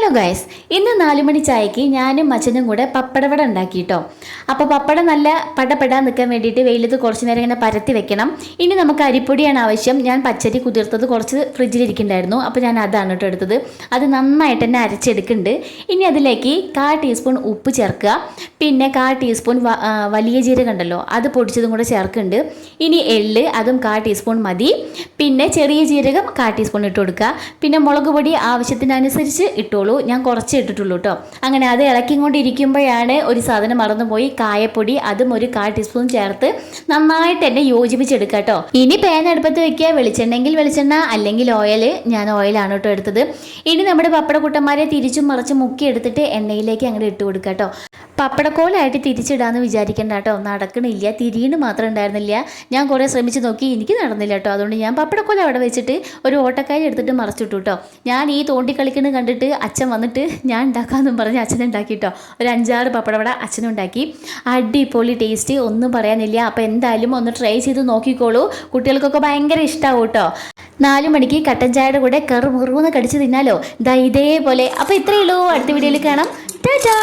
Hello guys, ഇന്ന് 4 മണി ചായക്ക് ഞാനും അച്ഛനും കൂടെ പപ്പടവട ഉണ്ടാക്കി കേട്ടോ. അപ്പോൾ പപ്പടം നല്ല പടപെടാൻ നിൽക്കാൻ വേണ്ടിയിട്ട് വെയിലത്ത് കുറച്ച് നേരം ഇങ്ങനെ പരത്തി വെക്കണം. ഇനി നമുക്ക് അരിപ്പൊടിയാണ് ആവശ്യം. ഞാൻ പച്ചരി കുതിർത്തത് കുറച്ച് ഫ്രിഡ്ജിലിരിക്കുന്നുണ്ടായിരുന്നു, അപ്പോൾ ഞാൻ അതാണ് കേട്ടോ എടുത്തത്. അത് നന്നായിട്ട് തന്നെ അരച്ചെടുക്കുന്നുണ്ട്. ഇനി അതിലേക്ക് 1/4 ടീസ്പൂൺ ഉപ്പ് ചേർക്കുക. പിന്നെ 1/4 ടീസ്പൂൺ വലിയ ജീരകം ഉണ്ടല്ലോ, അത് പൊടിച്ചതും കൂടെ ചേർക്കുന്നുണ്ട്. ഇനി എള്ള്, അതും 1/4 ടീസ്പൂൺ മതി. പിന്നെ ചെറിയ ജീരകം 1/4 ടീസ്പൂൺ ഇട്ട് കൊടുക്കുക. പിന്നെ മുളക് പൊടി ആവശ്യത്തിനനുസരിച്ച് ഇട്ടോളൂ. ഞാൻ കുറച്ച് ഇട്ടിട്ടുള്ളൂ കേട്ടോ. അങ്ങനെ അത് ഇളക്കിക്കൊണ്ടിരിക്കുമ്പോഴാണ് ഒരു സാധനം മറന്നുപോയി, കായപ്പൊടി, അതും ഒരു 1/4 ടീസ്പൂൺ ചേർത്ത് നന്നായിട്ട് തന്നെ യോജിപ്പിച്ചെടുക്കുക കേട്ടോ. ഇനി പാൻ അടുപ്പത്ത് വെക്കുക. വെളിച്ചെണ്ണയെങ്കിൽ വെളിച്ചെണ്ണ, അല്ലെങ്കിൽ ഓയിൽ. ഞാൻ ഓയിലാണ് കേട്ടോ എടുത്തത്. ഇനി നമ്മുടെ പപ്പടക്കുട്ടന്മാരെ തിരിച്ചും മറിച്ചും മുക്കി എടുത്തിട്ട് എണ്ണയിലേക്ക് അങ്ങോട്ട് ഇട്ട് കൊടുക്കുക കേട്ടോ. പപ്പടക്കോലായിട്ട് തിരിച്ചിടാന്ന് വിചാരിക്കേണ്ട കേട്ടോ, നടക്കണില്ല. തിരിയണ് മാത്രം ഉണ്ടായിരുന്നില്ല. ഞാൻ കുറേ ശ്രമിച്ച് നോക്കി, എനിക്ക് നടന്നില്ല കേട്ടോ. അതുകൊണ്ട് ഞാൻ പപ്പടക്കോല അവിടെ വെച്ചിട്ട് ഒരു ഓട്ടക്കായി എടുത്തിട്ട് മറിച്ചിട്ടു കേട്ടോ. ഞാൻ ഈ തോണ്ടിക്കളിക്കുന്നത് കണ്ടിട്ട് അച്ഛൻ വന്നിട്ട് ഞാൻ ഉണ്ടാക്കാമെന്നും പറഞ്ഞ് അച്ഛനുണ്ടാക്കി കേട്ടോ. ഒരു 5-6 പപ്പടവട അച്ഛനുണ്ടാക്കി. അടിപൊളി ടേസ്റ്റ്, ഒന്നും പറയാനില്ല. അപ്പോൾ എന്തായാലും ഒന്ന് ട്രൈ ചെയ്ത് നോക്കിക്കോളൂ. കുട്ടികൾക്കൊക്കെ ഭയങ്കര ഇഷ്ടമാവും കേട്ടോ. 4 മണിക്ക് കട്ടൻ ചായയുടെ കൂടെ കറുമുറുന്ന് കടിച്ച് തിന്നാലോ, ഇതേപോലെ. അപ്പോൾ ഇത്രയേ ഉള്ളൂ. അടുത്ത വീഡിയോയിൽ കാണാം. ടാറ്റാ.